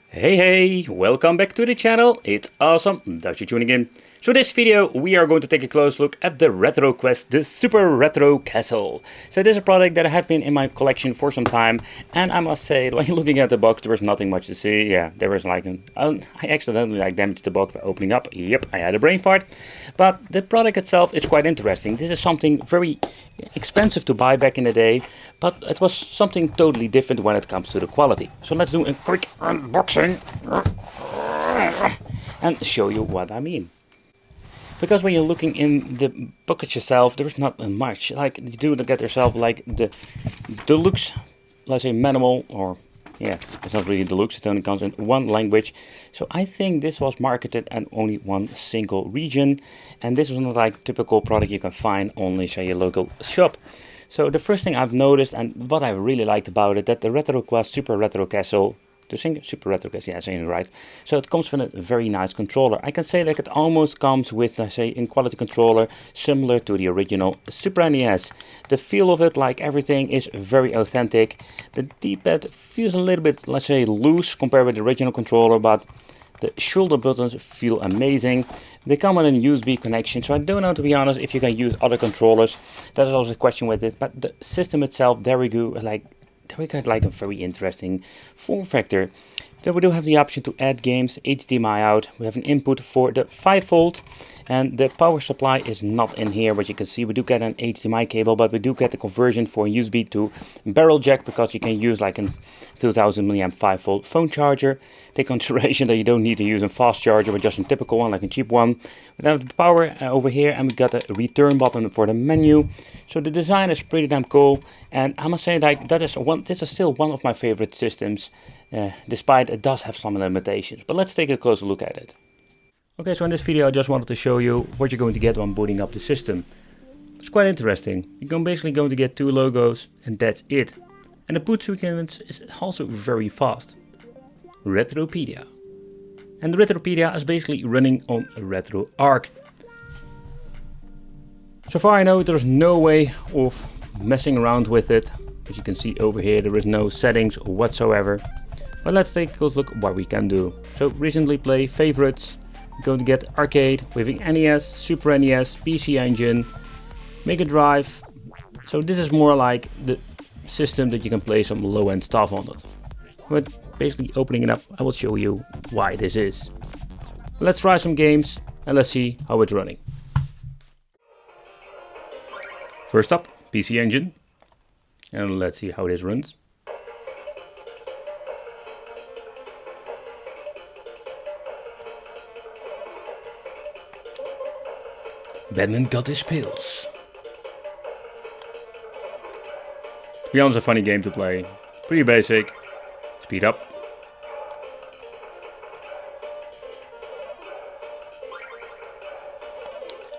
Hey, welcome back to the channel. It's awesome that you're tuning in. So this video we are going to take a close look at the RetroQuest, the Super Retro Castle. So this is a product that I have been in my collection for some time, and I must say, when looking at the box, there was nothing much to see. Yeah, there was like I accidentally damaged the box by opening up. Yep, I had a brain fart. But the product itself is quite interesting. This is something very expensive to buy back in the day, but it was something totally different when it comes to the quality. So let's do a quick unboxing and show you what I mean. Because when you're looking in the bucket yourself, there's not much. Like, you do get yourself like the deluxe, let's say manual, or yeah, it's not really deluxe, it only comes in one language. So I think this was marketed in only one single region, and this is not like typical product you can find only say a local shop. So the first thing I've noticed, and what I really liked about it, that the RetroQuest Super Retro Castle, Super RetroQuest, yeah, saying it right. So it comes with a very nice controller. I can say that it almost comes with, I say, in quality controller similar to the original Super NES. The feel of it, like everything, is very authentic. The D-pad feels a little bit, let's say, loose compared with the original controller, but the shoulder buttons feel amazing. They come with a USB connection, so I don't know, to be honest, if you can use other controllers. That is also a question with it, but the system itself, there we go, we got like a very interesting form factor. Then we do have the option to add games, HDMI out. We have an input for the 5V, and the power supply is not in here, but you can see we do get an HDMI cable, but we do get the conversion for USB to barrel jack, because you can use like a 2000 milliamp 5V phone charger. Take consideration that you don't need to use a fast charger, but just a typical one, like a cheap one. We have the power over here, and we got a return button for the menu. So the design is pretty damn cool, and I must say, like, this is still one of my favorite systems, despite it does have some limitations. But let's take a closer look at it. Okay, so in this video I just wanted to show you what you're going to get when booting up the system. It's quite interesting. You're basically going to get two logos, and that's it. And the boot sequence is also very fast. Retropedia. And the Retropedia is basically running on a RetroArch. So far I know there's no way of messing around with it. As you can see over here, there is no settings whatsoever. But let's take a close look at what we can do. So recently play favorites. We're going to get arcade with NES, Super NES, PC Engine, Mega Drive. So this is more like the system that you can play some low-end stuff on it. But basically opening it up, I will show you why this is. Let's try some games and let's see how it's running. First up, PC Engine. And let's see how this runs. Batman got his pills. To be honest, a funny game to play. Pretty basic. Speed up.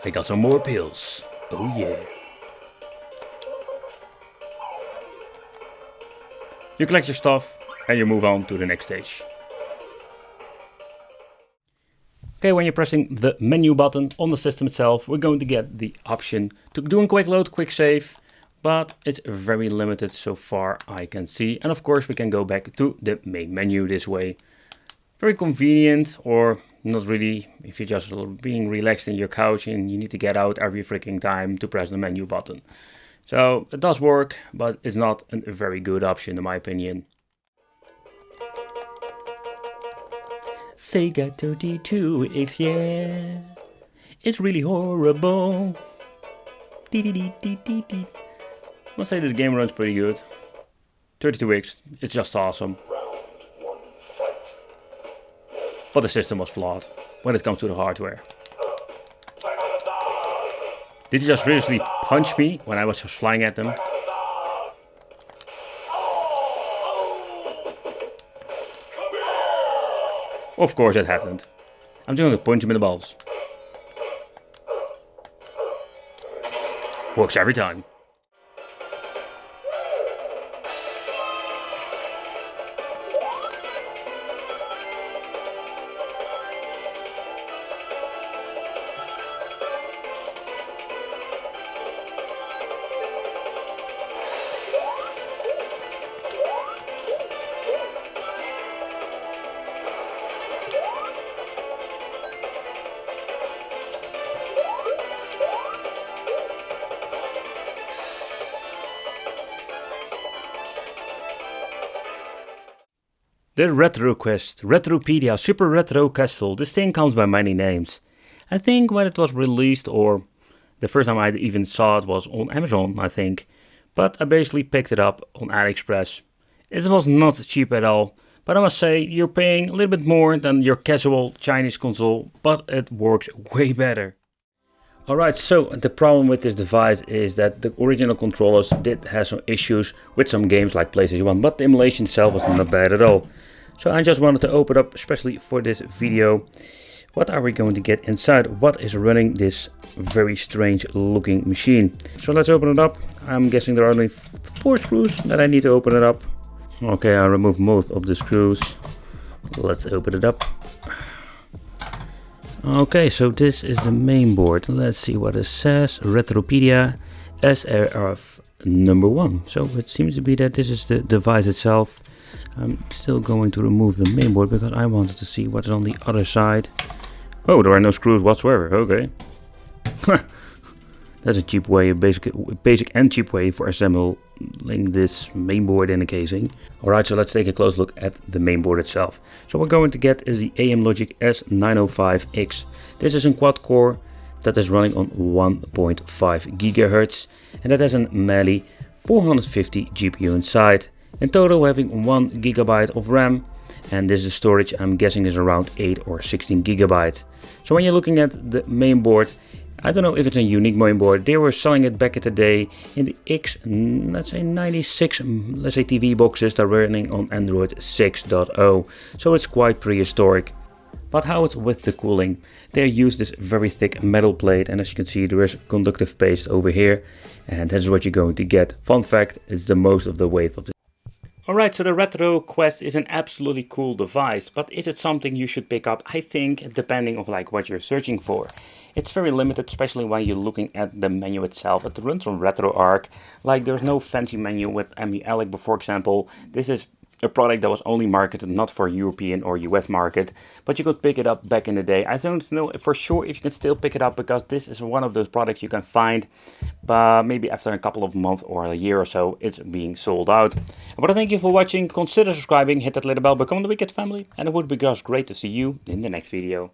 I got some more pills. Oh yeah. You collect your stuff and you move on to the next stage. Okay, when you're pressing the menu button on the system itself, we're going to get the option to do a quick load, quick save, but it's very limited so far I can see. And of course we can go back to the main menu this way. Very convenient, or not really if you're just being relaxed in your couch and you need to get out every freaking time to press the menu button. So it does work, but it's not a very good option in my opinion. Sega 32X, yeah, it's really horrible. I must say this game runs pretty good. 32X, it's just awesome. But the system was flawed when it comes to the hardware. Did you just seriously punch me when I was just flying at them? Of course that happened. I'm just going to punch him in the balls. Works every time. The RetroQuest, Retropedia, Super Retro Castle. This thing comes by many names. I think when it was released, or the first time I even saw it was on Amazon, I think. But I basically picked it up on AliExpress. It was not cheap at all. But I must say, you're paying a little bit more than your casual Chinese console, but it works way better. Alright, so the problem with this device is that the original controllers did have some issues with some games like PlayStation 1, but the emulation itself was not bad at all. So I just wanted to open up, especially for this video, what are we going to get inside, what is running this very strange looking machine. So let's open it up. I'm guessing there are only 4 screws that I need to open it up. Okay, I removed most of the screws. Let's open it up. Okay, so this is the main board. Let's see what it says. Retropedia SRF number 1. So it seems to be that this is the device itself. I'm still going to remove the main board because I wanted to see what is on the other side. Oh, there are no screws whatsoever. Okay. That's a cheap way, a basic and cheap way for assembling this mainboard in a casing. Alright, so let's take a close look at the mainboard itself. So what we're going to get is the AM Logic S905X. This is a quad core that is running on 1.5 GHz and that has a Mali 450 GPU inside. In total having 1 GB of RAM, and this is storage I'm guessing is around 8 or 16 GB. So when you're looking at the mainboard, I don't know if it's a unique mainboard. They were selling it back in the day in the X, let's say 96, let's say TV boxes that are running on Android 6.0. So it's quite prehistoric. But how it's with the cooling? They use this very thick metal plate, and as you can see there is conductive paste over here, and this is what you're going to get. Fun fact, it's the most of the weight of the. Alright, so the RetroQuest is an absolutely cool device, but is it something you should pick up? I think depending on like what you're searching for. It's very limited, especially when you're looking at the menu itself. It runs on RetroArch. Like there's no fancy menu with emulators, but for example, this is a product that was only marketed not for European or US market, but you could pick it up back in the day. I don't know for sure if you can still pick it up because this is one of those products you can find, but maybe after a couple of months or a year or so, it's being sold out. But I thank you for watching. Consider subscribing, hit that little bell, become the Wicked family, and it would be just great to see you in the next video.